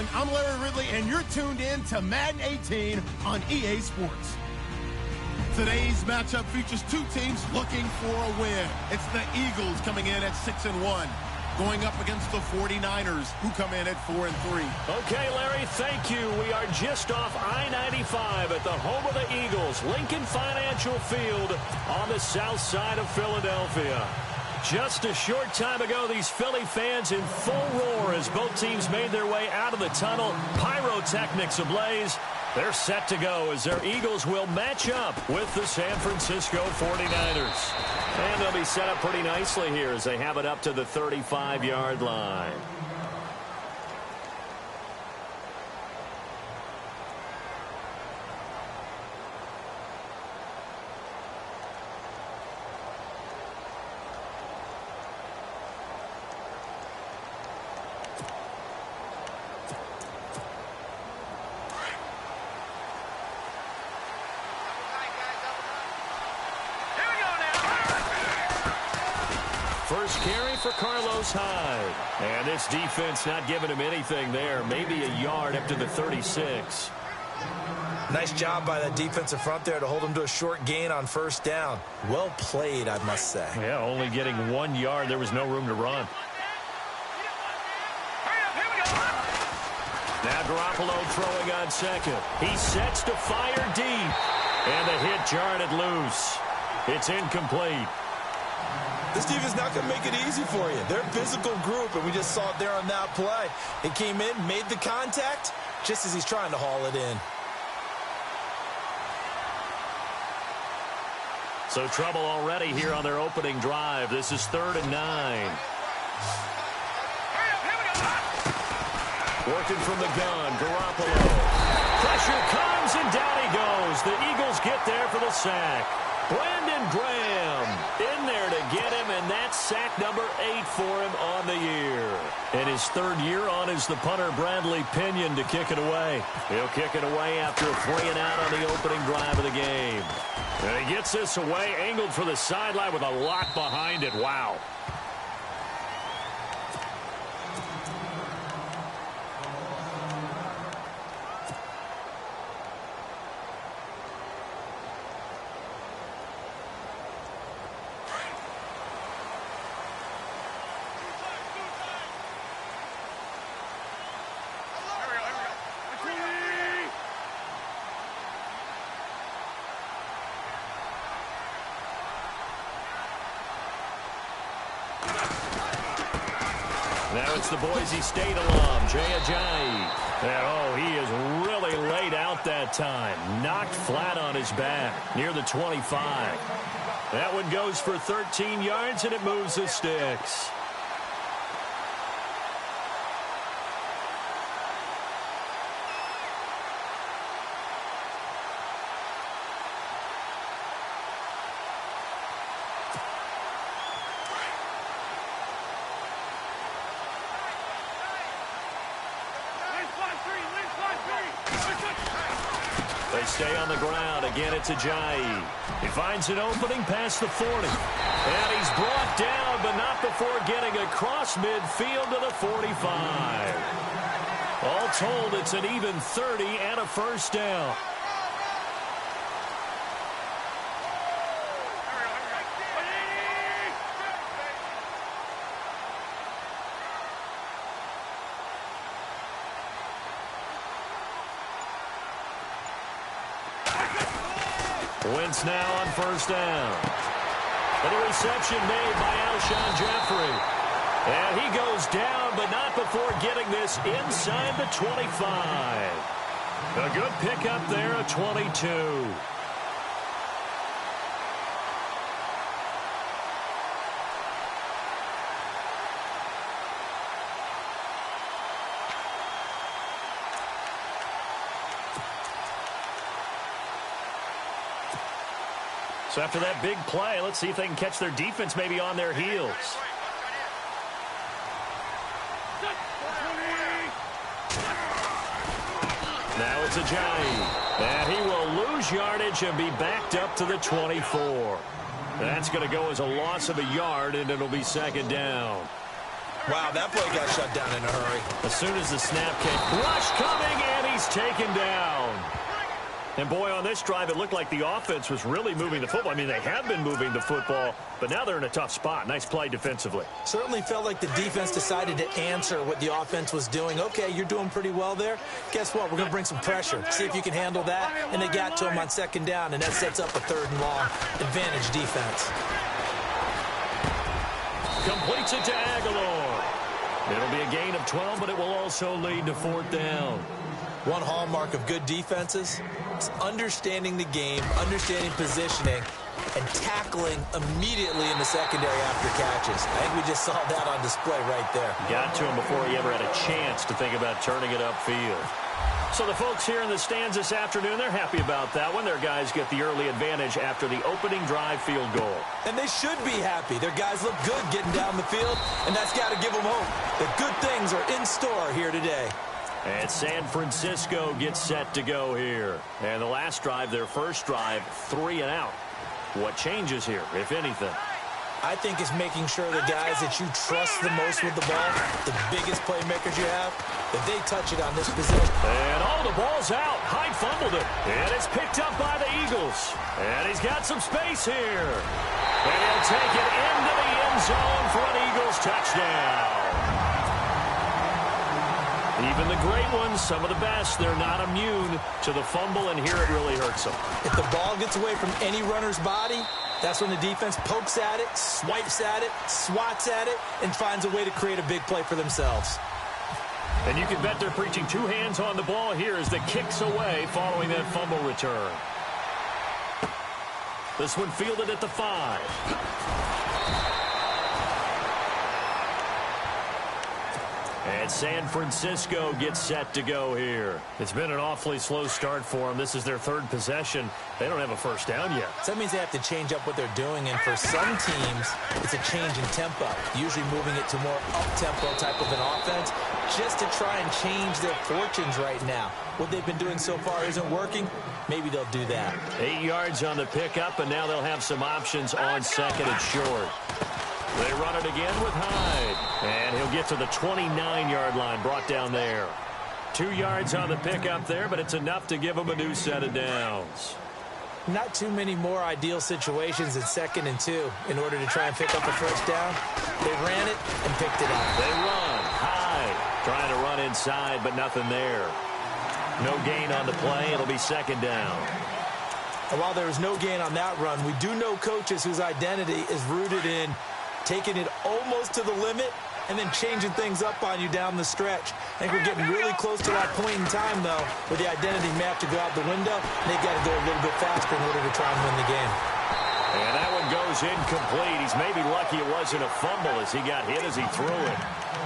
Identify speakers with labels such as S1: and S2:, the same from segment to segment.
S1: everyone. I'm Larry Ridley, and you're tuned in to Madden 18 on EA Sports. Today's matchup features two teams looking for a win. It's the Eagles coming in at 6-1, going up against the 49ers, who come in at 4-3.
S2: Okay, Larry, thank you. We are just off I-95 at the home of the Eagles, Lincoln Financial Field on the south side of Philadelphia. Just a short time ago, these Philly fans in full roar as both teams made their way out of the tunnel. Pyrotechnics ablaze. They're set to go as their Eagles will match up with the San Francisco 49ers. And they'll be set up pretty nicely here as they have it up to the 35-yard line. First carry for Carlos Hyde. And this defense not giving him anything there. Maybe a yard up to the 36.
S3: Nice job by that defensive front there to hold him to a short gain on first down. Well played, I must say.
S2: Yeah, only getting 1 yard. There was no room to run. Now Garoppolo throwing on second. He sets to fire deep. And the hit jarred it loose. It's incomplete.
S3: This defense not going to make it easy for you. They're a physical group, and we just saw it there on that play. It came in, made the contact, just as he's trying to haul it in.
S2: So trouble already here on their opening drive. This is 3rd and 9. Working from the gun, Garoppolo. Pressure comes, and down he goes. The Eagles get there for the sack. Brandon Graham in there to get him, and that's sack number 8 for him on the year. And his 3rd year on is the punter, Bradley Pinion, to kick it away. He'll kick it away after a 3 and out on the opening drive of the game. And he gets this away, angled for the sideline with a lot behind it. Wow. Now it's the Boise State alum, Jay Ajayi. And, oh, he is really laid out that time. Knocked flat on his back near the 25. That one goes for 13 yards, and it moves the sticks. They stay on the ground. Again, it's Ajayi. He finds an opening past the 40. And he's brought down, but not before getting across midfield to the 45. All told, it's an even 30 and a first down. Wentz now on first down. And a reception made by Alshon Jeffrey. And he goes down, but not before getting this inside the 25. A good pickup there, a 22. So after that big play, let's see if they can catch their defense maybe on their heels. Now it's Ajayi. And he will lose yardage and be backed up to the 24. That's going to go as a loss of a yard, and it'll be second down.
S3: Wow, that play got shut down in a hurry.
S2: As soon as the snap came, rush coming, and he's taken down. And boy, on this drive, it looked like the offense was really moving the football. I mean, they have been moving the football, but now they're in a tough spot. Nice play defensively.
S3: Certainly felt like the defense decided to answer what the offense was doing. Okay, you're doing pretty well there. Guess what? We're going to bring some pressure. See if you can handle that. And they got to him on second down, and that sets up a 3rd and long. Advantage defense.
S2: Completes it to Aguilar. It'll be a gain of 12, but it will also lead to 4th down.
S3: One hallmark of good defenses is understanding the game, understanding positioning, and tackling immediately in the secondary after catches. I think we just saw that on display right there.
S2: Got to him before he ever had a chance to think about turning it upfield. So the folks here in the stands this afternoon, they're happy about that one. Their guys get the early advantage after the opening drive field goal.
S3: And they should be happy. Their guys look good getting down the field, and that's got to give them hope that good things are in store here today.
S2: And San Francisco gets set to go here. And the last drive, their first drive, 3 and out. What changes here, if anything?
S3: I think it's making sure the guys that you trust the most with the ball, the biggest playmakers you have, that they touch it on this position.
S2: And the ball's out. Hyde fumbled it. And it's picked up by the Eagles. And he's got some space here. And he'll take it into the end zone for an Eagles touchdown. Even the great ones, some of the best, they're not immune to the fumble, and here it really hurts them.
S3: If the ball gets away from any runner's body, that's when the defense pokes at it, swipes at it, swats at it, and finds a way to create a big play for themselves.
S2: And you can bet they're preaching 2 hands on the ball here as the kick's away following that fumble return. This one fielded at the 5. And San Francisco gets set to go here. It's been an awfully slow start for them. This is their 3rd possession. They don't have a first down yet.
S3: So that means they have to change up what they're doing, and for some teams, it's a change in tempo, usually moving it to more up-tempo type of an offense, just to try and change their fortunes right now. What they've been doing so far isn't working. Maybe they'll do that.
S2: 8 yards on the pickup, and now they'll have some options on 2nd and short. They run it again with Hyde. And he'll get to the 29-yard line, brought down there. 2 yards on the pickup there, but it's enough to give them a new set of downs.
S3: Not too many more ideal situations in 2nd and 2 in order to try and pick up a first down. They ran it and picked it up.
S2: They run. Hyde trying to run inside, but nothing there. No gain on the play. It'll be 2nd down.
S3: And while there was no gain on that run, we do know coaches whose identity is rooted in taking it almost to the limit and then changing things up on you down the stretch. I think we're getting really close to that point in time, though, where the identity may have to go out the window, and they've got to go a little bit faster in order to try and win the game.
S2: And that one goes incomplete. He's maybe lucky it wasn't a fumble as he got hit as he threw it.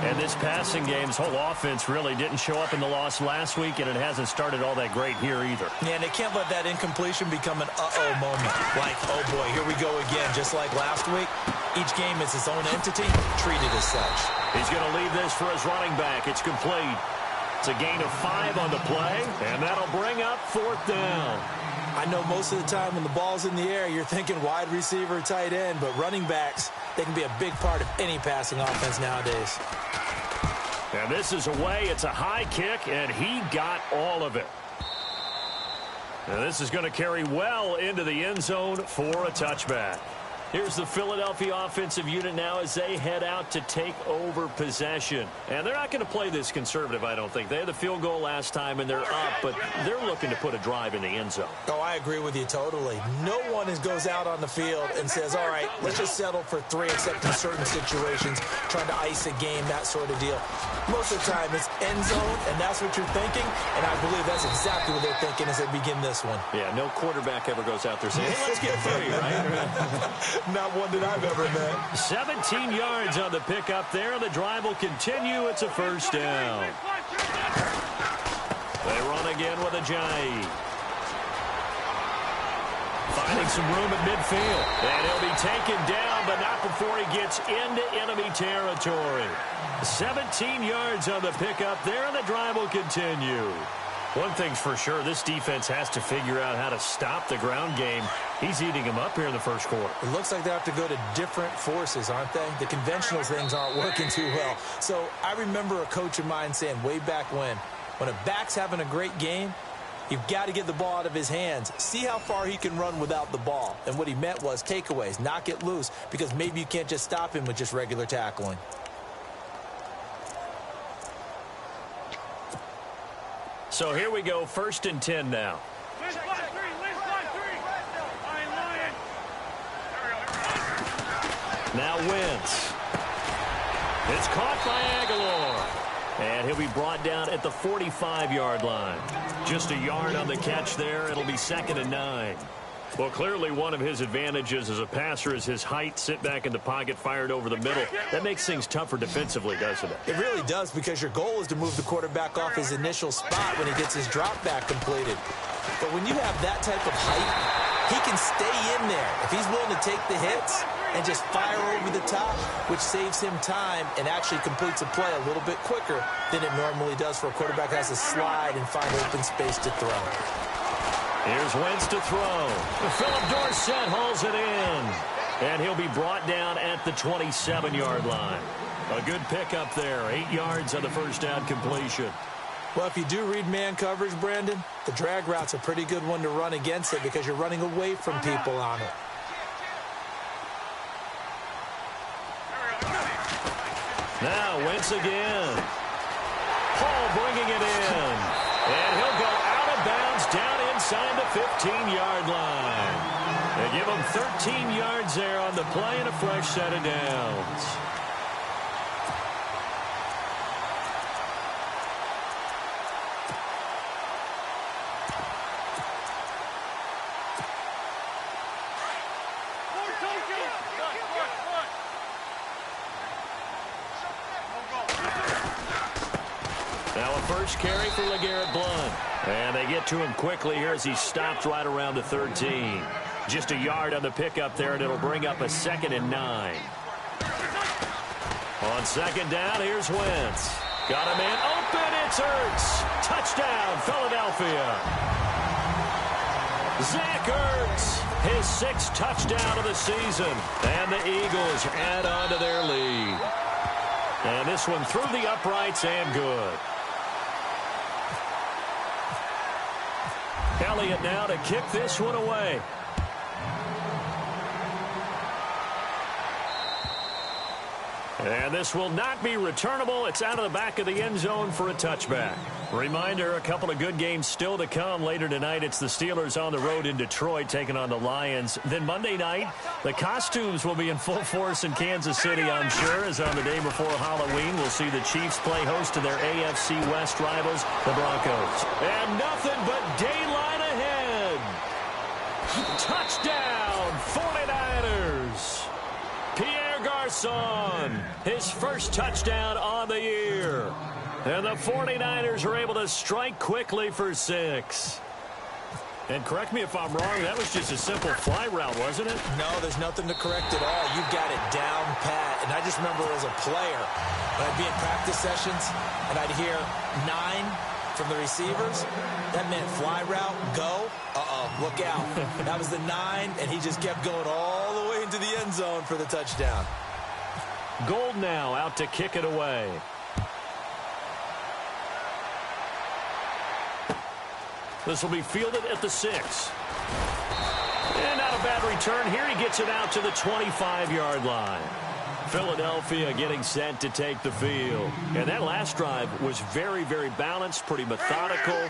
S2: And this passing game's whole offense really didn't show up in the loss last week, and it hasn't started all that great here either.
S3: Yeah, and they can't let that incompletion become an uh-oh moment. Like, oh boy, here we go again, just like last week. Each game is its own entity, treated as such.
S2: He's going to leave this for his running back. It's complete. It's a gain of 5 on the play, and that'll bring up 4th down.
S3: I know most of the time when the ball's in the air, you're thinking wide receiver, tight end, but running backs, they can be a big part of any passing offense nowadays.
S2: And this is away. It's a high kick, and he got all of it. And this is going to carry well into the end zone for a touchback. Here's the Philadelphia offensive unit now as they head out to take over possession. And they're not going to play this conservative, I don't think. They had the field goal last time, and they're up, but they're looking to put a drive in the end zone.
S3: Oh, I agree with you totally. No one goes out on the field and says, all right, let's just settle for 3, except in certain situations, trying to ice a game, that sort of deal. Most of the time, it's end zone, and that's what you're thinking, and I believe that's exactly what they're thinking as they begin this one.
S2: Yeah, no quarterback ever goes out there saying, hey, let's get 3, right?
S3: Not one that I've ever met.
S2: 17 yards on the pickup there, and the drive will continue. It's a first down. They run again with Ajayi. Finding some room at midfield. And he'll be taken down, but not before he gets into enemy territory. 17 yards on the pickup there, and the drive will continue. One thing's for sure, this defense has to figure out how to stop the ground game. He's eating them up here in the first quarter.
S3: It looks like they have to go to different forces, aren't they? The conventional things aren't working too well. So I remember a coach of mine saying way back when a back's having a great game, you've got to get the ball out of his hands. See how far he can run without the ball. And what he meant was takeaways, knock it loose, because maybe you can't just stop him with just regular tackling.
S2: So here we go, 1st and 10 now. Now Wentz. It's caught by Aguilar. And he'll be brought down at the 45-yard line. Just a yard on the catch there. It'll be 2nd and 9. Well, clearly one of his advantages as a passer is his height. Sit back in the pocket, fired over the middle. That makes things tougher defensively, doesn't it?
S3: It really does, because your goal is to move the quarterback off his initial spot when he gets his drop back completed. But when you have that type of height, he can stay in there. If he's willing to take the hits and just fire over the top, which saves him time and actually completes a play a little bit quicker than it normally does for a quarterback who has to slide and find open space to throw.
S2: Here's Wentz to throw. Philip Dorsett hauls it in. And he'll be brought down at the 27-yard line. A good pickup there. 8 yards on the first down completion.
S3: Well, if you do read man coverage, Brandon, the drag route's a pretty good one to run against it because you're running away from people on it.
S2: Now Wentz again. Hall bringing it in. And he'll go out of bounds down inside the 15-yard line. They give him 13 yards there on the play and a fresh set of downs. Now a first carry for LeGarrette Blount. And they get to him quickly here as he stopped right around the 13. Just a yard on the pickup there, and it'll bring up a 2nd and 9. On 2nd down, here's Wentz. Got a man open, it's Ertz. Touchdown, Philadelphia. Zach Ertz, his 6th touchdown of the season. And the Eagles add on to their lead. And this one through the uprights and good. Elliott now to kick this one away. And this will not be returnable. It's out of the back of the end zone for a touchback. Reminder, a couple of good games still to come later tonight. It's the Steelers on the road in Detroit taking on the Lions. Then Monday night, the costumes will be in full force in Kansas City, I'm sure, as on the day before Halloween, we'll see the Chiefs play host to their AFC West rivals, the Broncos. And nothing but daylight ahead. Touchdown, 49ers. Pierre Garçon, his first touchdown on the year. And the 49ers are able to strike quickly for 6. And correct me if I'm wrong, that was just a simple fly route, wasn't it?
S3: No, there's nothing to correct at all. You got it down pat. And I just remember as a player, when I'd be in practice sessions and I'd hear 9 from the receivers, that meant fly route, go. Look out. That was the 9, and he just kept going all the way into the end zone for the touchdown.
S2: Gold now out to kick it away. This will be fielded at the 6. And not a bad return here. He gets it out to the 25-yard line. Philadelphia getting set to take the field. And that last drive was very, very balanced, pretty methodical.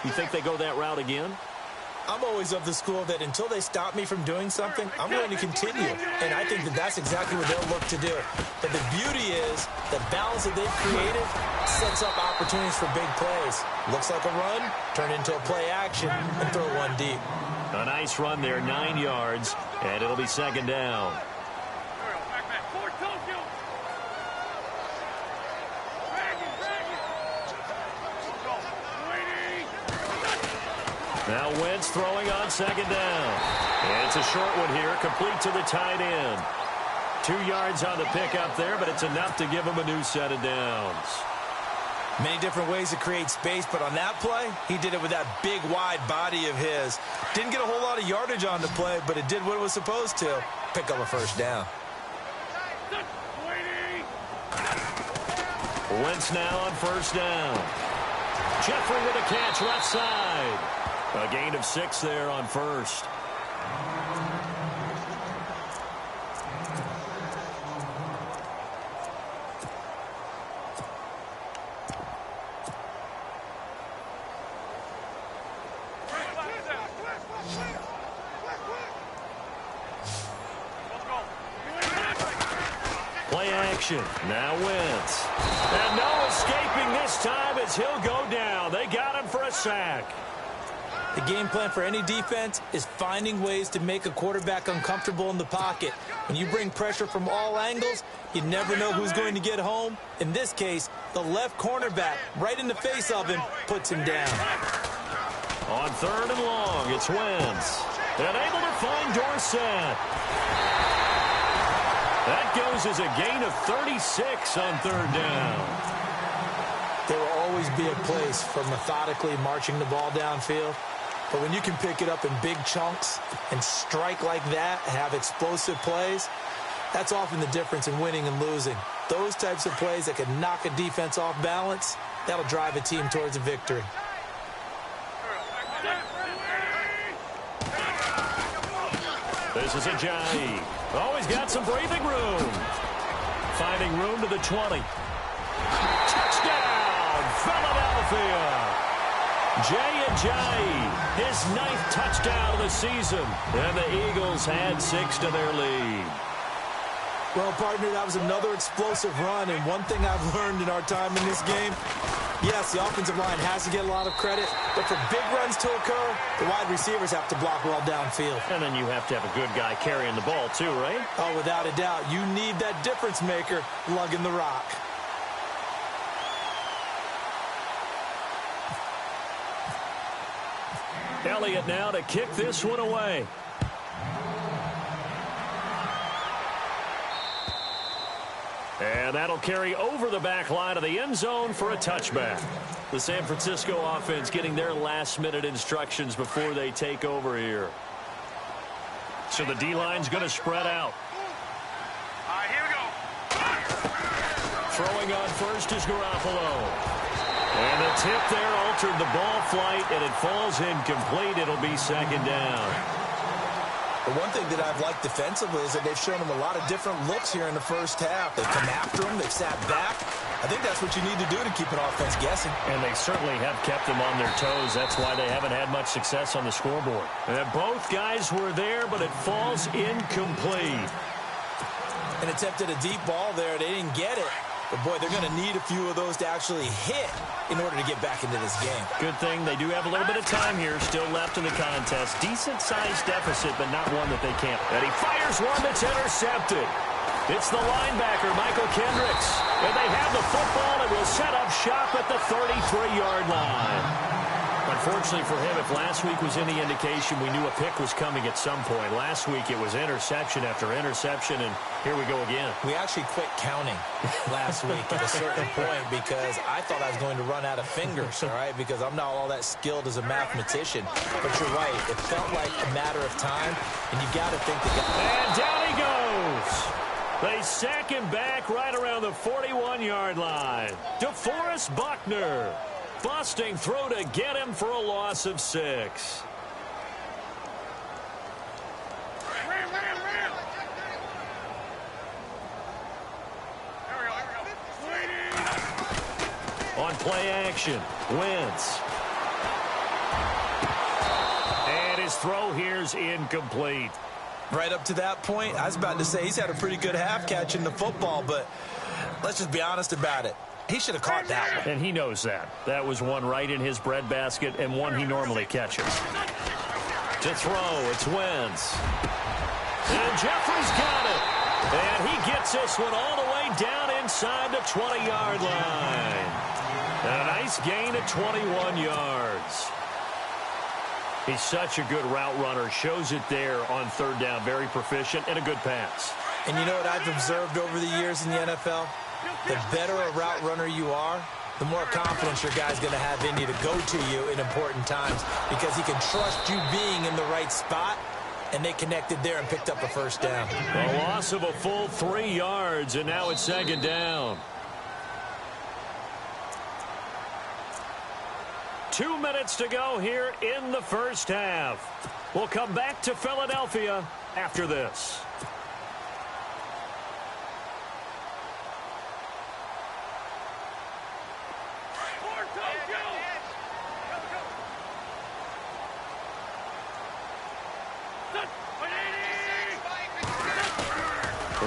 S2: You think they go that route again?
S3: I'm always of the school that until they stop me from doing something, I'm going to continue. And I think that that's exactly what they'll look to do. But the beauty is the balance that they've created sets up opportunities for big plays. Looks like a run, turn into a play action, and throw one deep.
S2: A nice run there, 9 yards, and it'll be 2nd down. Now Wentz throwing on 2nd down. And it's a short one here, complete to the tight end. 2 yards on the pickup there, but it's enough to give him a new set of downs.
S3: Many different ways to create space, but on that play, he did it with that big, wide body of his. Didn't get a whole lot of yardage on the play, but it did what it was supposed to. Pick up a first down.
S2: Wentz now on first down. Jeffrey with a catch left side. A gain of 6 there on first. Play action. Now Wentz. And no escaping this time as he'll go down. They got him for a sack.
S3: The game plan for any defense is finding ways to make a quarterback uncomfortable in the pocket. When you bring pressure from all angles, you never know who's going to get home. In this case, the left cornerback, right in the face of him, puts him down.
S2: On 3rd and long, it's Wentz. And able to find Dorsett. That goes as a gain of 36 on 3rd down.
S3: There will always be a place for methodically marching the ball downfield. But when you can pick it up in big chunks and strike like that, have explosive plays, that's often the difference in winning and losing. Those types of plays that can knock a defense off balance, that'll drive a team towards a victory.
S2: This is Ajayi. Oh, he's got some breathing room. Finding room to the 20. Touchdown, Philadelphia. Jay Ajayi, his 9th touchdown of the season. And the Eagles had 6 to their lead.
S3: Well, partner, that was another explosive run. And one thing I've learned in our time in this game, yes, the offensive line has to get a lot of credit, but for big runs to occur, the wide receivers have to block well downfield.
S2: And then you have to have a good guy carrying the ball too, right?
S3: Oh, without a doubt. You need that difference maker lugging the rock.
S2: Elliott now to kick this one away. And that'll carry over the back line of the end zone for a touchback. The San Francisco offense getting their last-minute instructions before they take over here. So the D-line's going to spread out.
S4: All right, here we go.
S2: Throwing on first is Garoppolo. And the tip there altered the ball flight, and it falls incomplete. It'll be 2nd down.
S3: The one thing that I've liked defensively is that they've shown them a lot of different looks here in the first half. They've come after them. They've sat back. I think that's what you need to do to keep an offense guessing.
S2: And they certainly have kept them on their toes. That's why they haven't had much success on the scoreboard. And both guys were there, but it falls incomplete.
S3: And attempted a deep ball there. They didn't get it. But, boy, they're going to need a few of those to actually hit in order to get back into this game.
S2: Good thing they do have a little bit of time here still left in the contest. Decent-sized deficit, but not one that they can't. And he fires one that's intercepted. It's the linebacker, Michael Kendricks. And they have the football and will set up shop at the 33-yard line. Unfortunately for him, if last week was any indication, we knew a pick was coming at some point. Last week it was interception after interception, and here we go again.
S3: We actually quit counting last week at a certain point because I thought I was going to run out of fingers, all right, because I'm not all that skilled as a mathematician. But you're right. It felt like a matter of time, and you got to think the guy.
S2: And down he goes. They sack him back right around the 41-yard line. DeForest Buckner. Busting throw to get him for a loss of 6. On play action, Wentz. And his throw here's incomplete.
S3: Right up to that point, I was about to say he's had a pretty good half catching the football, but let's just be honest about it. He should have caught that one.
S2: And he knows that. That was one right in his breadbasket and one he normally catches. To throw, it's Wentz. And Jeffrey's got it. And he gets this one all the way down inside the 20-yard line. And a nice gain of 21 yards. He's such a good route runner. Shows it there on 3rd down. Very proficient and a good pass.
S3: And you know what I've observed over the years in the NFL? The better a route runner you are, the more confidence your guy's going to have in you to go to you in important times because he can trust you being in the right spot, and they connected there and picked up a first down.
S2: A loss of a full 3 yards, and now it's second down. 2 minutes to go here in the first half. We'll come back to Philadelphia after this.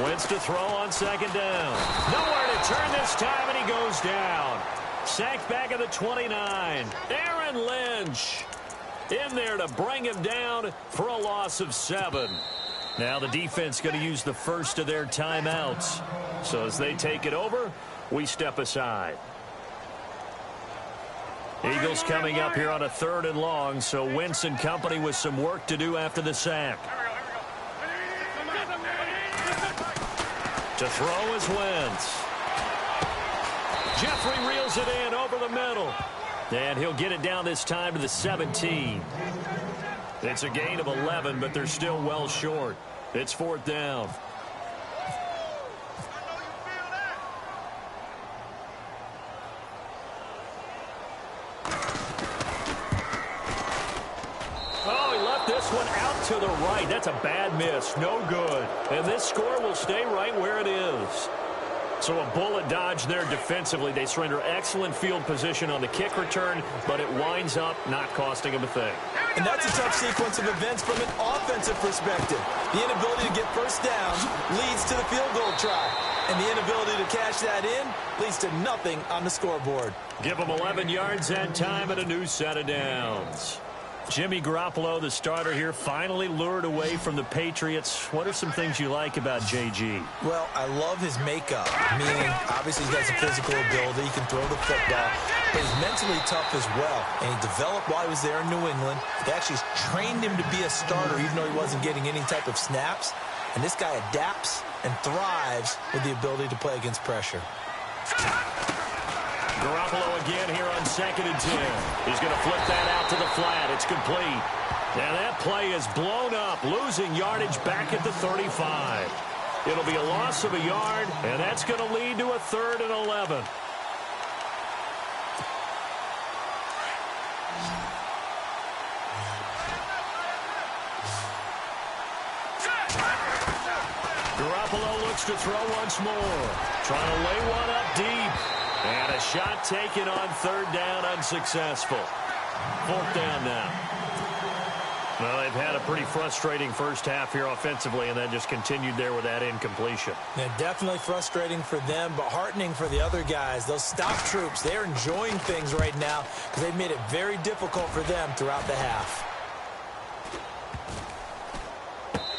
S2: Wentz to throw on second down. Nowhere to turn this time, and he goes down. Sacked back at the 29. Aaron Lynch in there to bring him down for a loss of 7. Now the defense going to use the first of their timeouts. So as they take it over, we step aside. Eagles coming up here on a 3rd and long, so Wentz and company with some work to do after the sack. To throw is Wentz. Jeffrey reels it in over the middle. And he'll get it down this time to the 17. It's a gain of 11, but they're still well short. It's 4th down. Oh, he left this one out to the right. That's a bad miss. No good. And this score will stay right where it is. So a bullet dodge there defensively. They surrender excellent field position on the kick return, but it winds up not costing them a thing.
S3: And that's a tough sequence of events from an offensive perspective. The inability to get first down leads to the field goal try. And the inability to cash that in leads to nothing on the scoreboard.
S2: Give them 11 yards that time and a new set of downs. Jimmy Garoppolo, the starter here, finally lured away from the Patriots. What are some things you like about JG?
S3: Well, I love his makeup, meaning obviously he has a physical ability. He can throw the football, but he's mentally tough as well. And he developed while he was there in New England. They actually trained him to be a starter even though he wasn't getting any type of snaps. And this guy adapts and thrives with the ability to play against pressure.
S2: Garoppolo again here on 2nd and 10. He's going to flip that out to the flat. It's complete. And that play is blown up, losing yardage back at the 35. It'll be a loss of a yard, and that's going to lead to a 3rd and 11. Garoppolo looks to throw once more. Trying to lay one up deep. And a shot taken on 3rd down, unsuccessful. 4th down now. Well, they've had a pretty frustrating first half here offensively, and then just continued there with that incompletion.
S3: Yeah, definitely frustrating for them, but heartening for the other guys. Those stop troops, they're enjoying things right now because they've made it very difficult for them throughout the half.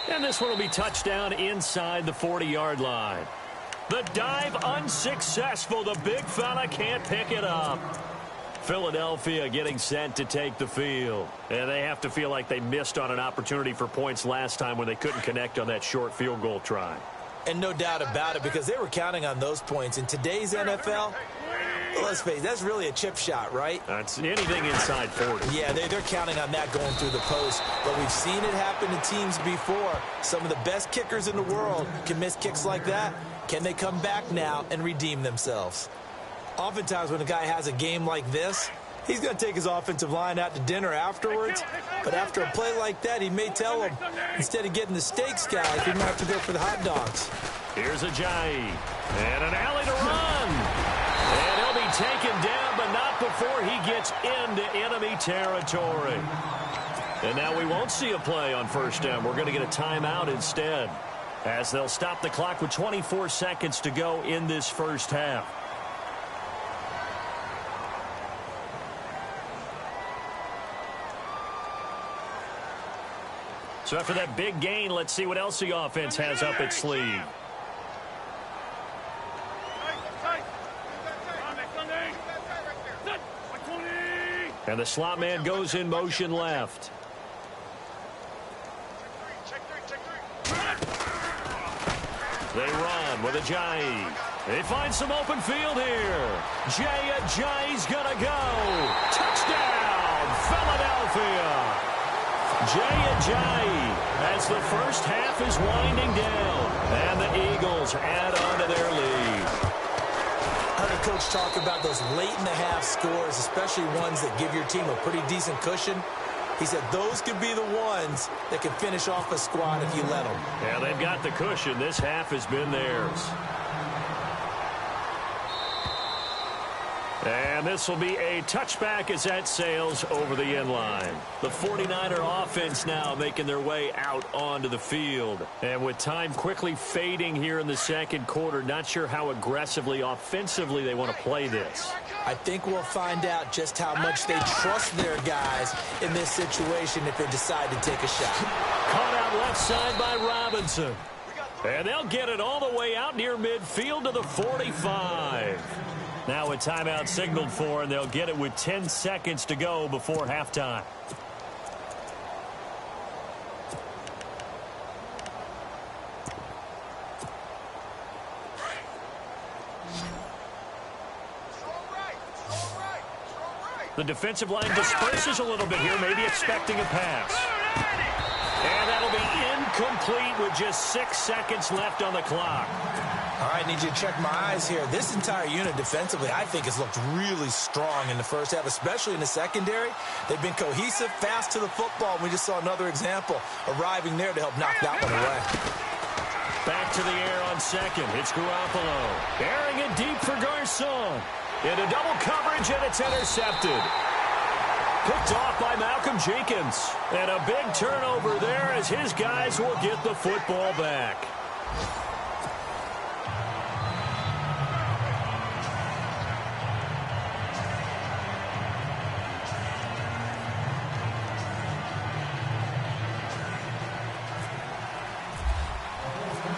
S2: And this one will be touchdown inside the 40-yard line. The dive unsuccessful. The big fella can't pick it up. Philadelphia getting set to take the field. And they have to feel like they missed on an opportunity for points last time when they couldn't connect on that short field goal try.
S3: And no doubt about it, because they were counting on those points. In today's NFL, let's face it, that's really a chip shot, right?
S2: That's anything inside 40.
S3: Yeah, they're counting on that going through the post. But we've seen it happen to teams before. Some of the best kickers in the world can miss kicks like that. Can they come back now and redeem themselves? Oftentimes when a guy has a game like this, he's going to take his offensive line out to dinner afterwards. But after a play like that, he may tell him, instead of getting the steaks, guys, we might have to go for the hot dogs.
S2: Here's Ajayi. And an alley to run. And he'll be taken down, but not before he gets into enemy territory. And now we won't see a play on 1st down. We're going to get a timeout instead, as they'll stop the clock with 24 seconds to go in this first half. So after that big gain, let's see what else the offense has up its sleeve. And the slot man goes in motion left. They run with Ajayi. They find some open field here. Jay's gonna go. Touchdown, Philadelphia. Jay as the first half is winding down. And the Eagles add on to their lead.
S3: I heard a coach talk about those late-in-the-half scores, especially ones that give your team a pretty decent cushion. He said those could be the ones that can finish off a squad if you let them.
S2: Yeah, they've got the cushion. This half has been theirs. And this will be a touchback as that sails over the end line. The 49er offense now making their way out onto the field. And with time quickly fading here in the second quarter, not sure how aggressively, offensively they want to play this.
S3: I think we'll find out just how much they trust their guys in this situation if they decide to take a shot.
S2: Caught out left side by Robinson. And they'll get it all the way out near midfield to the 45. Now a timeout signaled for, and they'll get it with 10 seconds to go before halftime. The defensive line disperses a little bit here, maybe expecting a pass. And that'll be incomplete with just 6 seconds left on the clock.
S3: All right, need you to check my eyes here. This entire unit defensively, I think, has looked really strong in the first half, especially in the secondary. They've been cohesive, fast to the football. We just saw another example arriving there to help knock that one away.
S2: Back to the air on second. It's Garoppolo. Airing it deep for Garcon. Into double coverage, and it's intercepted. Picked off by Malcolm Jenkins. And a big turnover there as his guys will get the football back.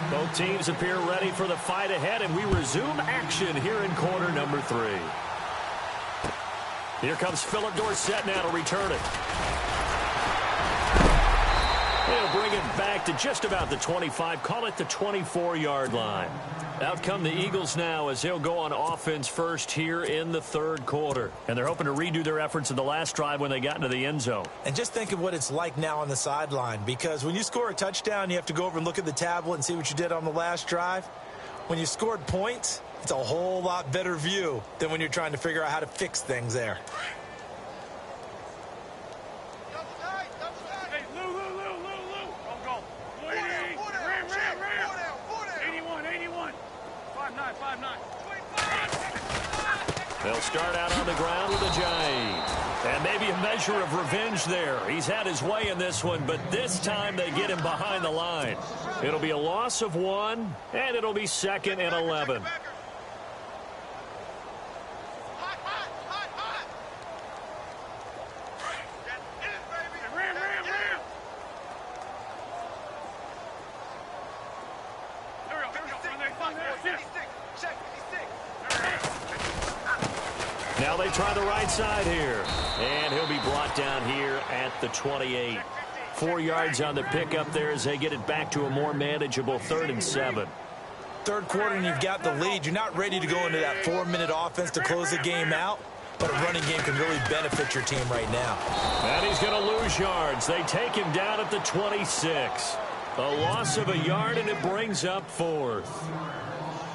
S2: Both teams appear ready for the fight ahead, and we resume action here in quarter number 3. Here comes Philip Dorsett now to return it. He'll bring it back to just about the 25, call it the 24-yard line. Out come the Eagles now as they'll go on offense first here in the third quarter. And they're hoping to redo their efforts in the last drive when they got into the end zone.
S3: And just think of what it's like now on the sideline, because when you score a touchdown, you have to go over and look at the tablet and see what you did on the last drive. When you scored points, it's a whole lot better view than when you're trying to figure out how to fix things there.
S2: They'll start out on the ground with a giant. And maybe a measure of revenge there. He's had his way in this one, but this time they get him behind the line. It'll be a loss of 1, and it'll be 2nd and 11. Now they try the right side here. And he'll be brought down here at the 28. 4 yards on the pickup there as they get it back to a more manageable 3rd and 7.
S3: Third quarter and you've got the lead. You're not ready to go into that 4-minute offense to close the game out, but a running game can really benefit your team right now.
S2: And he's going to lose yards. They take him down at the 26. A loss of a yard, and it brings up 4th.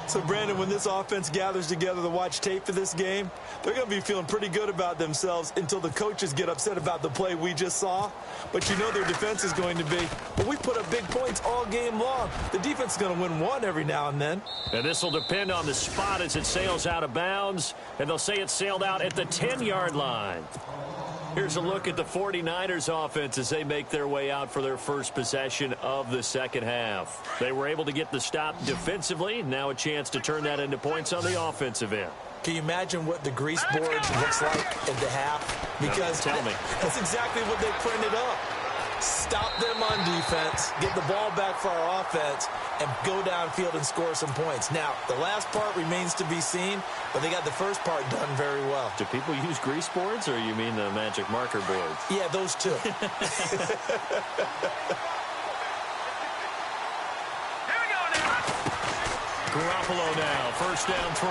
S3: So, Brandon, when this offense gathers together to watch tape for this game, they're going to be feeling pretty good about themselves until the coaches get upset about the play we just saw. But you know their defense is going to be, well, we put up big points all game long. The defense is going to win one every now and then.
S2: And this will depend on the spot as it sails out of bounds. And they'll say it sailed out at the 10-yard line. Here's a look at the 49ers offense as they make their way out for their first possession of the second half. They were able to get the stop defensively. Now a chance to turn that into points on the offensive end.
S3: Can you imagine what the grease board looks like at the half? Because
S2: tell me.
S3: That's exactly what they printed up. Stop them on defense, get the ball back for our offense, and go downfield and score some points. Now, the last part remains to be seen, but they got the first part done very well.
S2: Do people use grease boards, or you mean the magic marker boards?
S3: Yeah, those two.
S2: Garoppolo now, first down throw.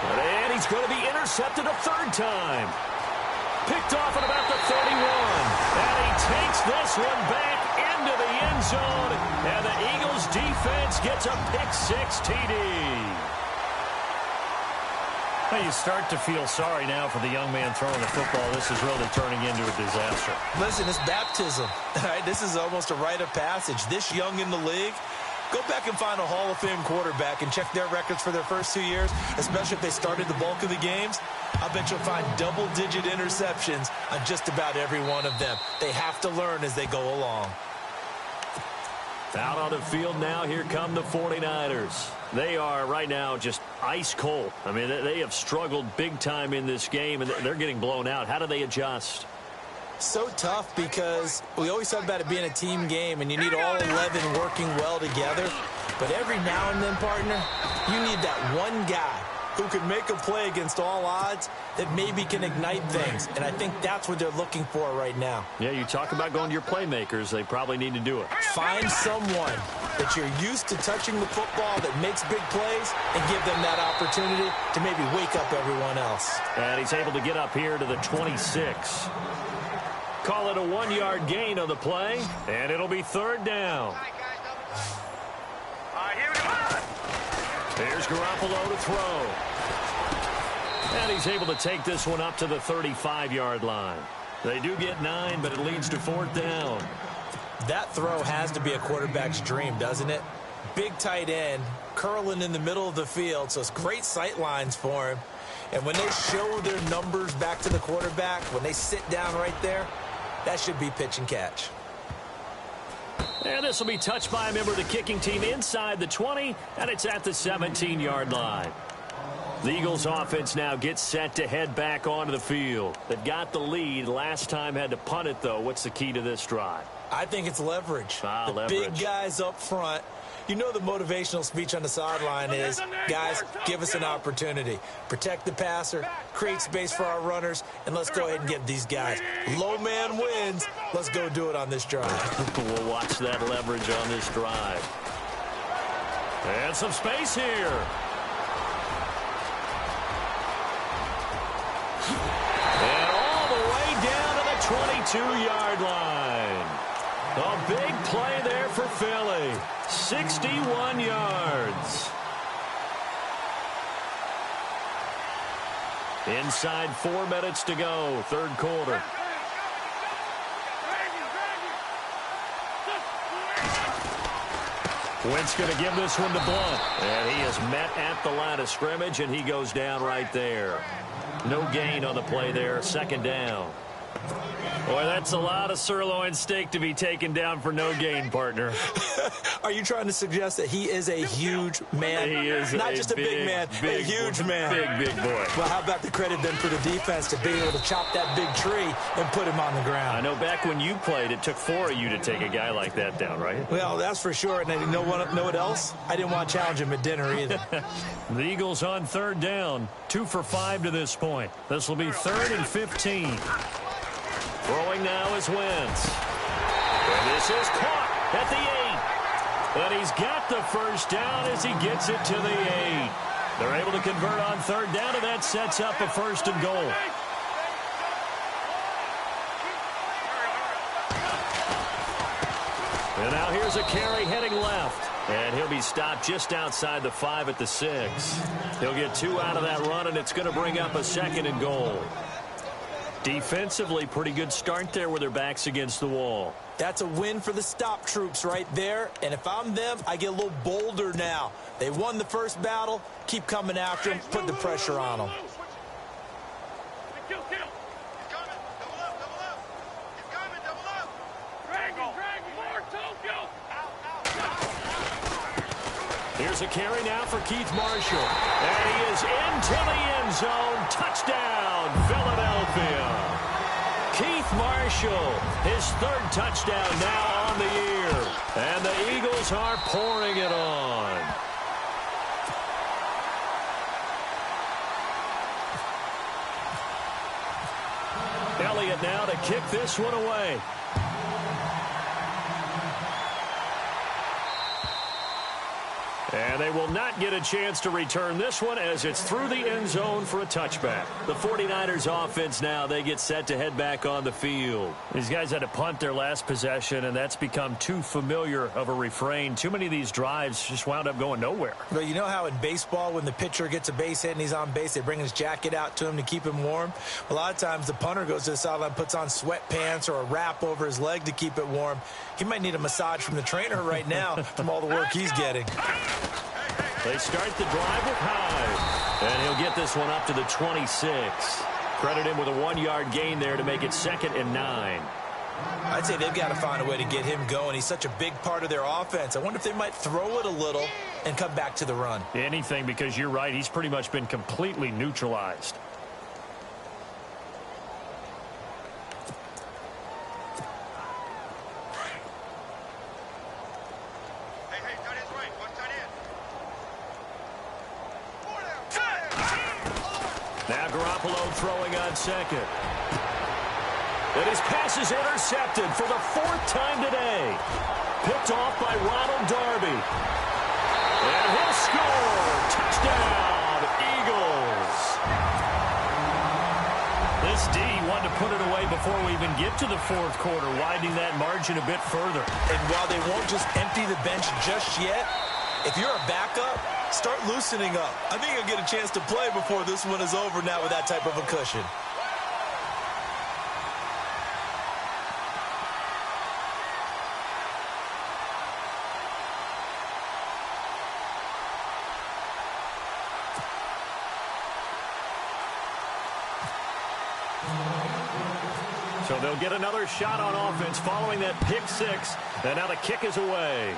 S2: And he's going to be intercepted a third time. Picked off at about the 31. And he takes this one back into the end zone. And the Eagles defense gets a pick-6 TD. Well, you start to feel sorry now for the young man throwing the football. This is really turning into a disaster.
S3: Listen, it's baptism. All right, this is almost a rite of passage. This young in the league, go back and find a Hall of Fame quarterback and check their records for their first 2 years, especially if they started the bulk of the games. I bet you'll find double-digit interceptions on just about every one of them. They have to learn as they go along.
S2: Out on the field now, here come the 49ers. They are right now just ice cold. I mean, they have struggled big time in this game, and they're getting blown out. How do they adjust?
S3: So tough because we always talk about it being a team game, and you need all 11 working well together. But every now and then, partner, you need that one guy who can make a play against all odds that maybe can ignite things. And I think that's what they're looking for right now.
S2: Yeah, you talk about going to your playmakers. They probably need to do it.
S3: Find someone that you're used to touching the football that makes big plays and give them that opportunity to maybe wake up everyone else.
S2: And he's able to get up here to the 26. Call it a 1-yard gain on the play, and it'll be third down.
S4: Here we go.
S2: Here's Garoppolo to throw. And he's able to take this one up to the 35-yard line. They do get 9, but it leads to fourth down.
S3: That throw has to be a quarterback's dream, doesn't it? Big tight end, curling in the middle of the field, so it's great sight lines for him. And when they show their numbers back to the quarterback, when they sit down right there, that should be pitch and catch.
S2: And this will be touched by a member of the kicking team inside the 20, and it's at the 17-yard line. The Eagles offense now gets set to head back onto the field. They've got the lead. Last time had to punt it, though. What's the key to this drive?
S3: I think it's leverage.
S2: Leverage.
S3: Big guys up front. You know the motivational speech on the sideline is, guys, give us an opportunity. Protect the passer, create space for our runners, and let's go ahead and get these guys. Low man wins. Let's go do it on this drive.
S2: We'll watch that leverage on this drive. And some space here. And all the way down to the 22-yard line. A big play there for Philly. 61 yards. Inside 4 minutes to go, third quarter. Wentz going to give this one to Blunt. And he is met at the line of scrimmage, and he goes down right there. No gain on the play there, second down. Boy, that's a lot of sirloin steak to be taken down for no gain, partner.
S3: Are you trying to suggest that he is a huge man?
S2: He is
S3: not just a big man, a huge man.
S2: Big boy.
S3: Well, how about the credit then for the defense to be able to chop that big tree and put him on the ground?
S2: I know back when you played, it took 4 of you to take a guy like that down, right?
S3: Well, that's for sure. And you know what else? I didn't want to challenge him at dinner either.
S2: The Eagles on third down, 2 for 5 to this point. This will be 3rd and 15. Throwing now is Wentz. And this is caught at the 8. And he's got the first down as he gets it to the 8. They're able to convert on third down, and that sets up a 1st and goal. And now here's a carry heading left. And he'll be stopped just outside the 5 at the 6. He'll get 2 out of that run, and it's going to bring up a 2nd and goal. Defensively, pretty good start there with their backs against the wall.
S3: That's a win for the stop troops right there. And if I'm them, I get a little bolder now. They won the first battle. Keep coming after them. Put the pressure on them.
S2: Here's a carry now for Keith Marshall. And he is into the end zone. Touchdown, Philadelphia. Keith Marshall, his 3rd touchdown now on the year. And the Eagles are pouring it on. Elliott now to kick this one away. they will not get a chance to return this one as it's through the end zone for a touchback. The 49ers offense now, they get set to head back on the field. These guys had to punt their last possession, and that's become too familiar of a refrain. Too many of these drives just wound up going nowhere.
S3: Well, you know how in baseball when the pitcher gets a base hit and he's on base, they bring his jacket out to him to keep him warm? A lot of times the punter goes to the sideline, puts on sweatpants or a wrap over his leg to keep it warm. He might need a massage from the trainer right now from all the work he's getting.
S2: They start the drive with Hyde, and he'll get this one up to the 26. Credit him with a 1-yard gain there to make it 2nd and 9.
S3: I'd say they've got to find a way to get him going. He's such a big part of their offense. I wonder if they might throw it a little and come back to the run.
S2: Anything, because you're right. He's pretty much been completely neutralized. Now Garoppolo throwing on second. And his pass is intercepted for the 4th time today. Picked off by Ronald Darby. And he'll score. Touchdown, Eagles. This D wanted to put it away before we even get to the 4th quarter, widening that margin a bit further.
S3: And while they won't just empty the bench just yet, if you're a backup, start loosening up. I think you'll get a chance to play before this one is over now with that type of a cushion.
S2: So they'll get another shot on offense following that pick 6. And now the kick is away.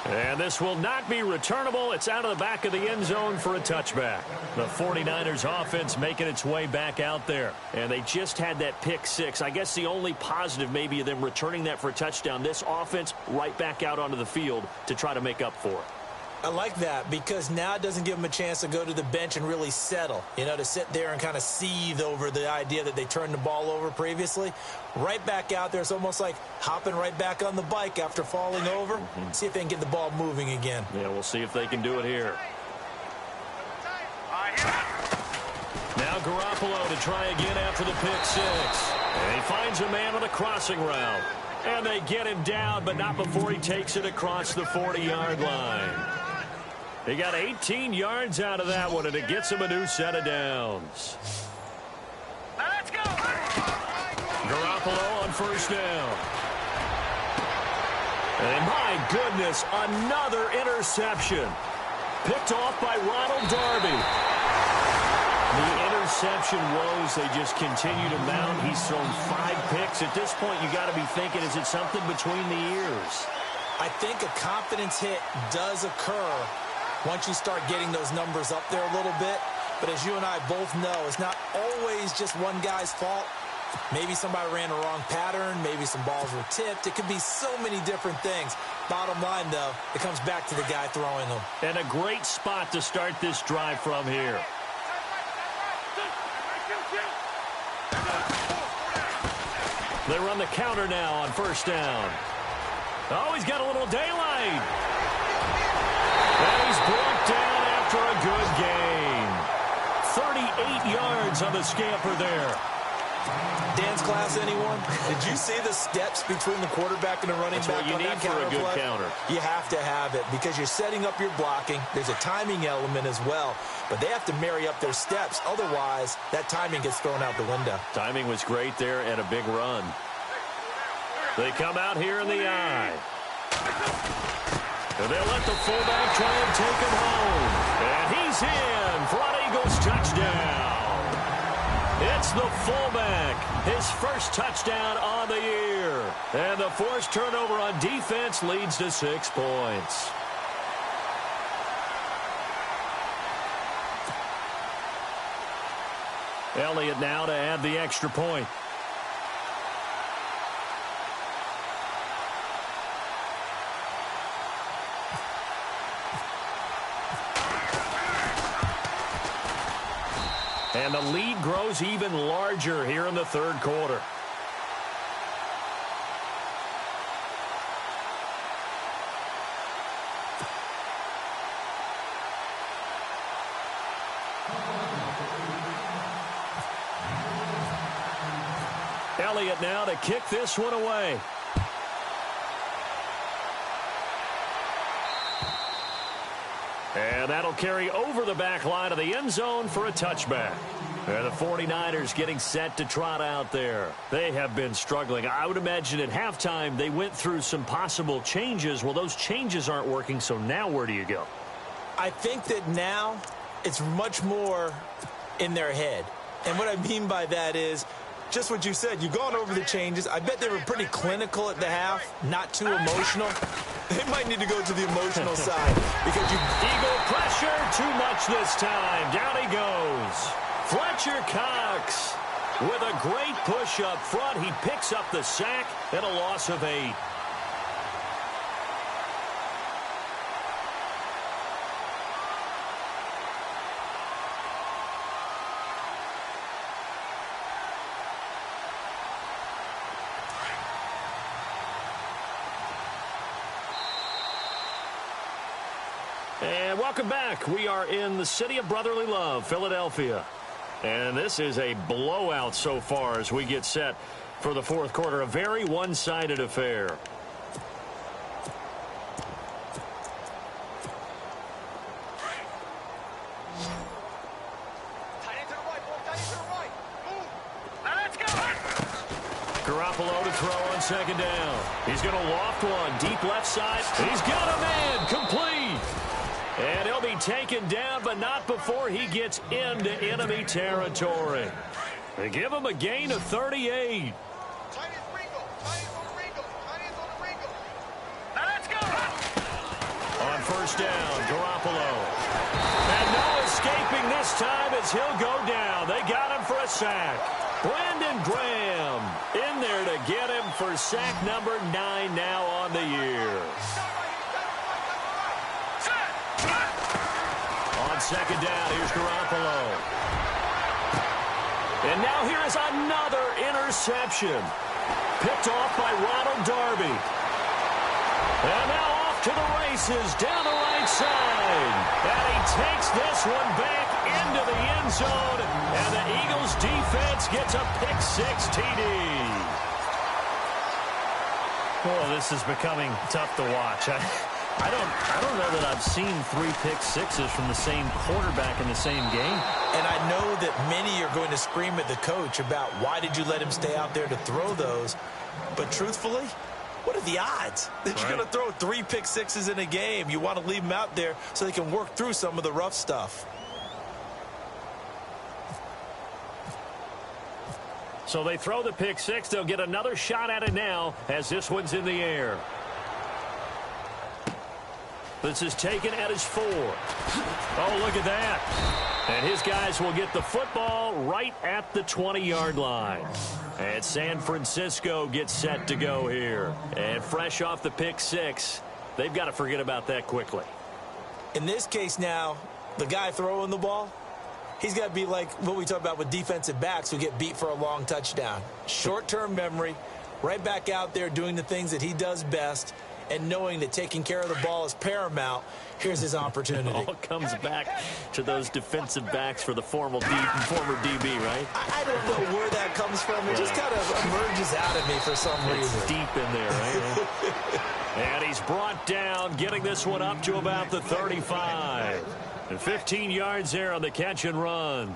S2: And this will not be returnable. It's out of the back of the end zone for a touchback. The 49ers offense making its way back out there. And they just had that pick 6. I guess the only positive maybe of them returning that for a touchdown. This offense right back out onto the field to try to make up for it.
S3: I like that because now it doesn't give them a chance to go to the bench and really settle, you know, to sit there and kind of seethe over the idea that they turned the ball over previously. Right back out there, it's almost like hopping right back on the bike after falling over. See if they can get the ball moving again.
S2: Yeah, we'll see if they can do it here. Now Garoppolo to try again after the pick 6. And he finds a man on the crossing route. And they get him down, but not before he takes it across the 40-yard line. He got 18 yards out of that one, and it gets him a new set of downs.
S4: Let's go!
S2: Garoppolo on 1st down. And my goodness, another interception. Picked off by Ronald Darby. The interception woes, they just continue to mount. He's thrown 5 picks. At this point, you got to be thinking, is it something between the ears?
S3: I think a confidence hit does occur once you start getting those numbers up there a little bit. But as you and I both know, it's not always just one guy's fault. Maybe somebody ran a wrong pattern. Maybe some balls were tipped. It could be so many different things. Bottom line, though, it comes back to the guy throwing them.
S2: And a great spot to start this drive from here. They run the counter now on 1st down. Oh, he's got a little daylight. And he's brought down after a good gain. 38 yards on the scamper there.
S3: Dance class, anyone? Did you see the steps between the quarterback and the running back on that counter play?
S2: That's what you need for a good counter.
S3: You have to have it because you're setting up your blocking. There's a timing element as well, but they have to marry up their steps. Otherwise, that timing gets thrown out the window.
S2: Timing was great there and a big run. They come out here in the eye. And they'll let the fullback try and take him home. And he's in for an Eagles touchdown. It's the fullback, his first touchdown on the year. And the forced turnover on defense leads to 6 points. Elliott now to add the extra point. And the lead grows even larger here in the 3rd quarter. Elliott now to kick this one away. And that'll carry over the back line of the end zone for a touchback. And the 49ers getting set to trot out there. They have been struggling. I would imagine at halftime they went through some possible changes. Well, those changes aren't working, so now where do you go?
S3: I think that now it's much more in their head. And what I mean by that is just what you said. You've gone over the changes. I bet they were pretty clinical at the half, not too emotional. They might need to go to the emotional side because
S2: Eagle pressure, too much this time. Down he goes. Fletcher Cox with a great push up front. He picks up the sack and a loss of 8. And welcome back. We are in the city of brotherly love, Philadelphia. And this is a blowout so far as we get set for the fourth quarter. A very one-sided affair. Garoppolo to throw on second down. He's going to loft one. Deep left side. He's got a man. Complete. And he'll be taken down, but not before he gets into enemy territory. They give him a gain of 38. On first down, Garoppolo. And no escaping this time as he'll go down. They got him for a sack. Brandon Graham in there to get him for sack number 9 now on the year. On second down, here's Garoppolo. And now here is another interception. Picked off by Ronald Darby. And now off to the races down the right side. And he takes this one back into the end zone. And the Eagles defense gets a pick-6 TD.
S5: Oh, this is becoming tough to watch. I don't know that I've seen 3 pick-6s from the same quarterback in the same game.
S3: And I know that many are going to scream at the coach about why did you let him stay out there to throw those. But truthfully, what are the odds that you're going to throw 3 pick-6s in a game? You want to leave them out there so they can work through some of the rough stuff.
S2: So they throw the pick-6. They'll get another shot at it now as this one's in the air. This is taken at his 4. Oh, look at that. And his guys will get the football right at the 20-yard line. And San Francisco gets set to go here. And fresh off the pick-6, they've got to forget about that quickly.
S3: In this case now, the guy throwing the ball, he's got to be like what we talk about with defensive backs who get beat for a long touchdown. Short-term memory, right back out there doing the things that he does best, and knowing that taking care of the ball is paramount. Here's his opportunity.
S2: It all comes back to those defensive backs for the former DB, right?
S3: I don't know where that comes from. It just kind of emerges out of me for some reason.
S2: It's deep in there, right? And he's brought down, getting this one up to about the 35. And 15 yards there on the catch and run.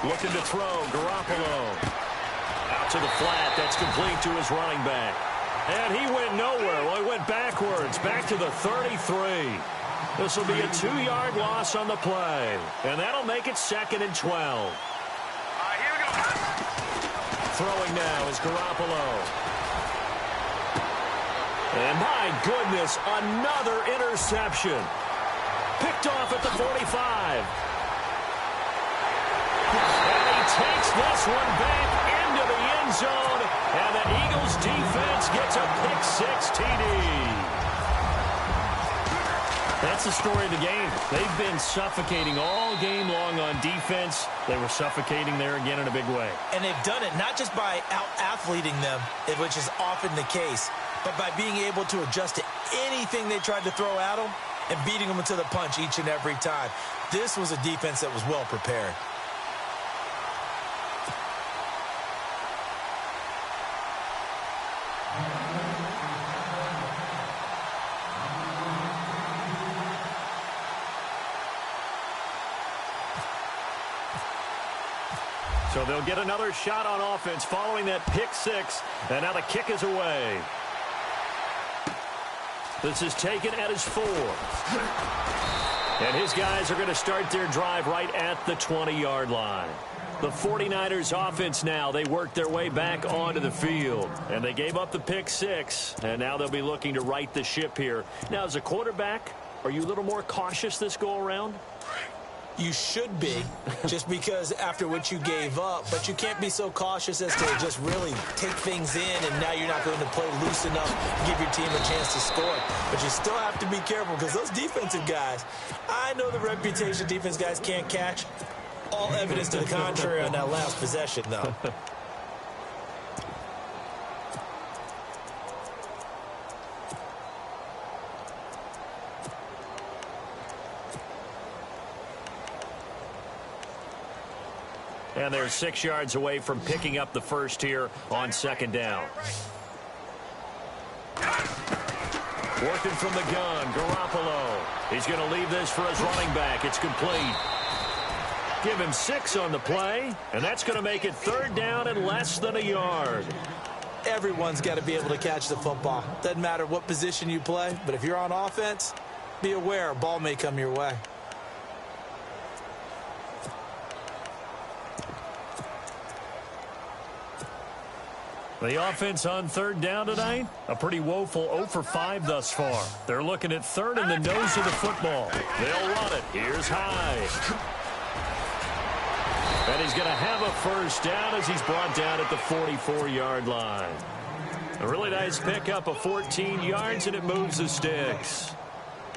S2: Looking to throw, Garoppolo. Out to the flat, that's complete to his running back. And he went nowhere. Well, he went backwards, back to the 33. This will be a 2-yard loss on the play. And that'll make it 2nd and 12.
S4: Here we go.
S2: Throwing now is Garoppolo. And my goodness, another interception. Picked off at the 45. And he takes this one back into the end zone. And the Eagles defense gets a pick-6 TD. That's the story of the game. They've been suffocating all game long on defense. They were suffocating there again in a big way.
S3: And they've done it not just by out-athleting them, which is often the case, but by being able to adjust to anything they tried to throw at them and beating them to the punch each and every time. This was a defense that was well prepared.
S2: So they'll get another shot on offense following that pick six. And now the kick is away. This is taken at his 4. And his guys are going to start their drive right at the 20-yard line. The 49ers offense now, they worked their way back onto the field. And they gave up the pick six. And now they'll be looking to right the ship here. Now, as a quarterback, are you a little more cautious this go-around?
S3: You should be, just because after what you gave up. But you can't be so cautious as to just really take things in, and now you're not going to play loose enough to give your team a chance to score. But you still have to be careful, because those defensive guys, I know the reputation defense guys can't catch. All evidence to the contrary on that last possession, though.
S2: And they're 6 yards away from picking up the first here on second down. Working from the gun, Garoppolo. He's going to leave this for his running back. It's complete. Give him 6 on the play, and that's going to make it third down and less than a yard.
S3: Everyone's got to be able to catch the football. Doesn't matter what position you play, but if you're on offense, be aware a ball may come your way.
S2: The offense on third down tonight, a pretty woeful 0 for 5 thus far. They're looking at third in the nose of the football. They'll run it. Here's Hyde. And he's going to have a first down as he's brought down at the 44-yard line. A really nice pickup of 14 yards, and it moves the sticks.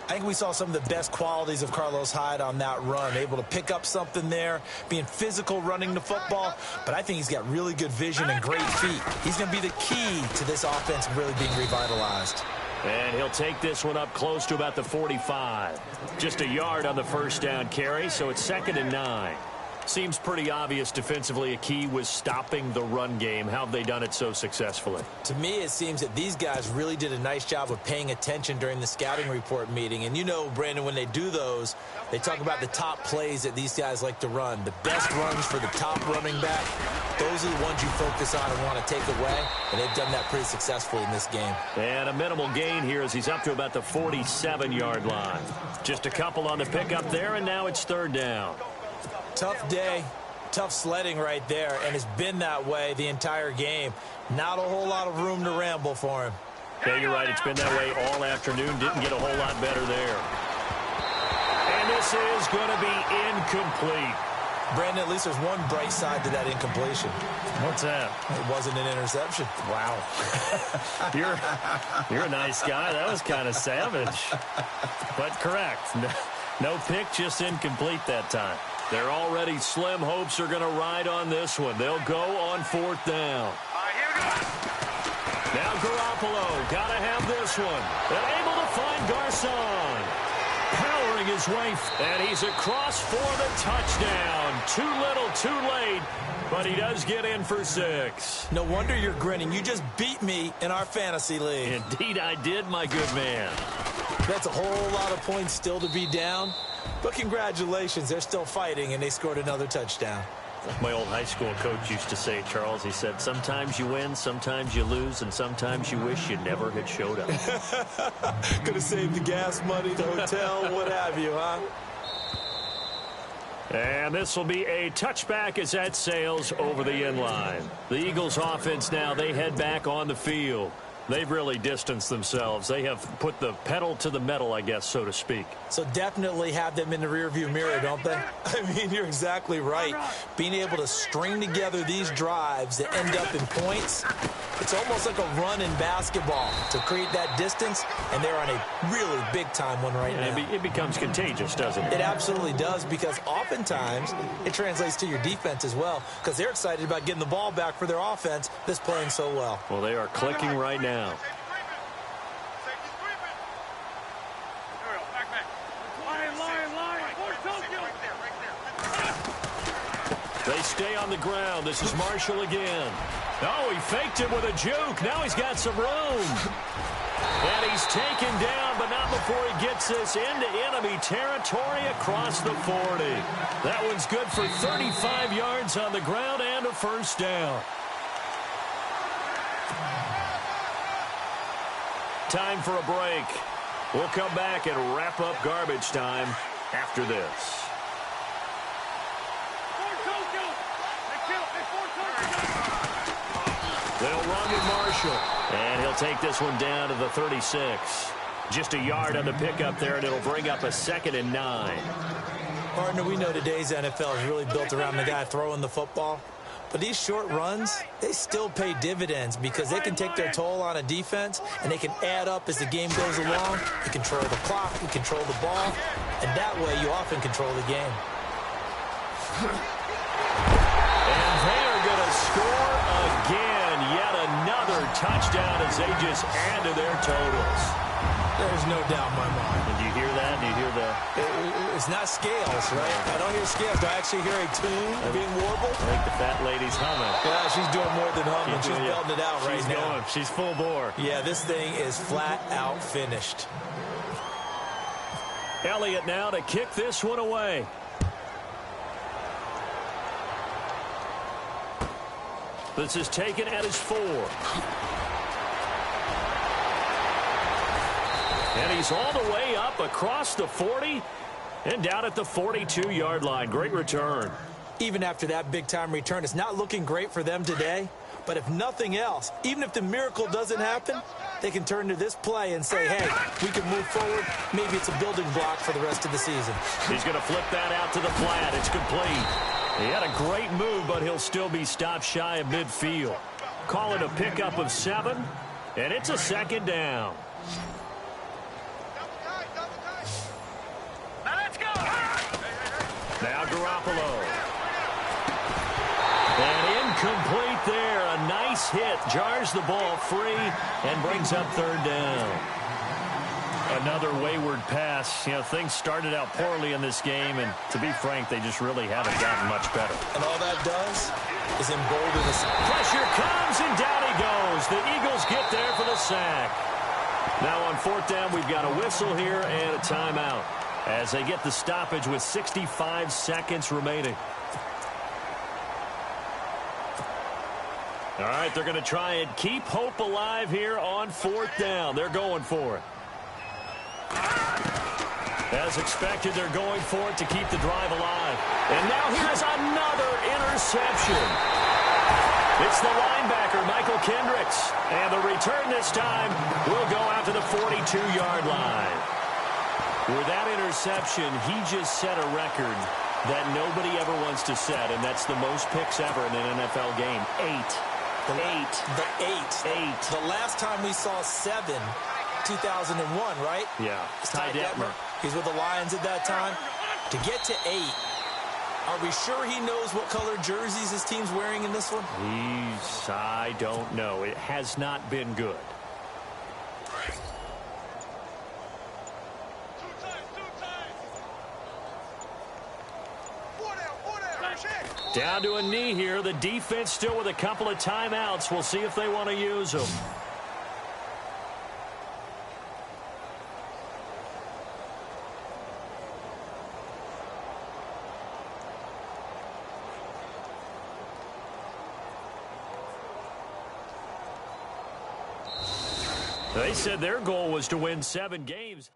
S3: I think we saw some of the best qualities of Carlos Hyde on that run, able to pick up something there, being physical running the football, but I think he's got really good vision and great feet. He's going to be the key to this offense really being revitalized.
S2: And he'll take this one up close to about the 45. Just a yard on the first down carry, so it's 2nd and 9. Seems pretty obvious defensively a key was stopping the run game. How have they done it so successfully?
S3: To me, it seems that these guys really did a nice job of paying attention during the scouting report meeting. And you know, Brandon, when they do those, they talk about the top plays that these guys like to run. The best runs for the top running back, those are the ones you focus on and want to take away. And they've done that pretty successfully in this game.
S2: And a minimal gain here as he's up to about the 47-yard line. Just a couple on the pickup there, and now it's third down.
S3: Tough day, tough sledding right there, and it's been that way the entire game. Not a whole lot of room to ramble for him.
S2: Yeah, you're right. It's been that way all afternoon. Didn't get a whole lot better there. And this is going to be incomplete.
S3: Brandon, at least there's one bright side to that incompletion.
S2: What's that?
S3: It wasn't an interception.
S2: Wow. You're a nice guy. That was kind of savage. But correct. No pick, just incomplete that time. Their already slim hopes are going to ride on this one. They'll go on 4th down.
S4: Here we go.
S2: Now Garoppolo got to have this one. And able to find Garcon. Powering his way. And he's across for the touchdown. Too little, too late. But he does get in for 6.
S3: No wonder you're grinning. You just beat me in our fantasy league.
S2: Indeed I did, my good man.
S3: That's a whole lot of points still to be down. But congratulations, they're still fighting, and they scored another touchdown.
S2: Like my old high school coach used to say, Charles, he said, sometimes you win, sometimes you lose, and sometimes you wish you never had showed up.
S3: Could have saved the gas money, the hotel, what have you, huh?
S2: And this will be a touchback as that sails over the end line. The Eagles offense now, they head back on the field. They've really distanced themselves. They have put the pedal to the metal, I guess, so to speak.
S3: So definitely have them in the rearview mirror, don't they? I mean, you're exactly right. Being able to string together these drives that end up in points, it's almost like a run in basketball to create that distance, and they're on a really big-time one right now.
S2: It becomes contagious, doesn't it?
S3: It absolutely does, because oftentimes it translates to your defense as well, because they're excited about getting the ball back for their offense that's playing so well.
S2: Well, they are clicking right now. They stay on the ground. This is Marshall again. Oh, he faked it with a juke. Now he's got some room. And he's taken down, but not before he gets this into enemy territory across the 40. That one's good for 35 yards on the ground and a first down. Time for a break. We'll come back and wrap up garbage time after this. They'll run with Marshall. And he'll take this one down to the 36. Just a yard on the pickup there, and it'll bring up a 2nd and 9.
S3: Partner, we know today's NFL is really built around the guy throwing the football. But these short runs, they still pay dividends because they can take their toll on a defense, and they can add up as the game goes along. You control the clock, you control the ball, and that way you often control the game.
S2: And they are going to score again. Yet another touchdown as they just add to their totals.
S3: There's no doubt in my mind.
S2: Did you hear that? Do you hear the...
S3: It's not scales, right? I don't hear scales. Do I actually hear a tune being warbled?
S2: I think the fat lady's humming.
S3: Yeah, she's doing more than humming. She's belting it out right now.
S2: She's full bore.
S3: Yeah, this thing is flat out finished.
S2: Elliott now to kick this one away. This is taken at his 4. And he's all the way up across the 40 and down at the 42-yard line. Great return.
S3: Even after that big-time return, it's not looking great for them today. But if nothing else, even if the miracle doesn't happen, they can turn to this play and say, hey, we can move forward. Maybe it's a building block for the rest of the season.
S2: He's going to flip that out to the flat. It's complete. He had a great move, but he'll still be stopped shy of midfield. Call it a pickup of 7, and it's a 2nd down. Now Garoppolo. And incomplete there. A nice hit. Jars the ball free and brings up 3rd down. Another wayward pass. You know, things started out poorly in this game, and to be frank, they just really haven't gotten much better.
S3: And all that does is embolden us.
S2: Pressure comes, and down he goes. The Eagles get there for the sack. Now on 4th down, we've got a whistle here and a timeout as they get the stoppage with 65 seconds remaining. All right, they're going to try and keep hope alive here on 4th down. They're going for it. As expected, they're going for it to keep the drive alive. And now here's another interception. It's the linebacker, Michael Kendricks. And the return this time will go out to the 42-yard line. With that interception, he just set a record that nobody ever wants to set, and that's the most picks ever in an NFL game. 8. The last time we saw 7, 2001, right? Yeah.
S3: Ty Detmer. He's with the Lions at that time. To get to 8, are we sure he knows what color jerseys his team's wearing in this one?
S2: I don't know. It has not been good. Down to a knee here. The defense still with a couple of timeouts. We'll see if they want to use them. They said their goal was to win 7 games.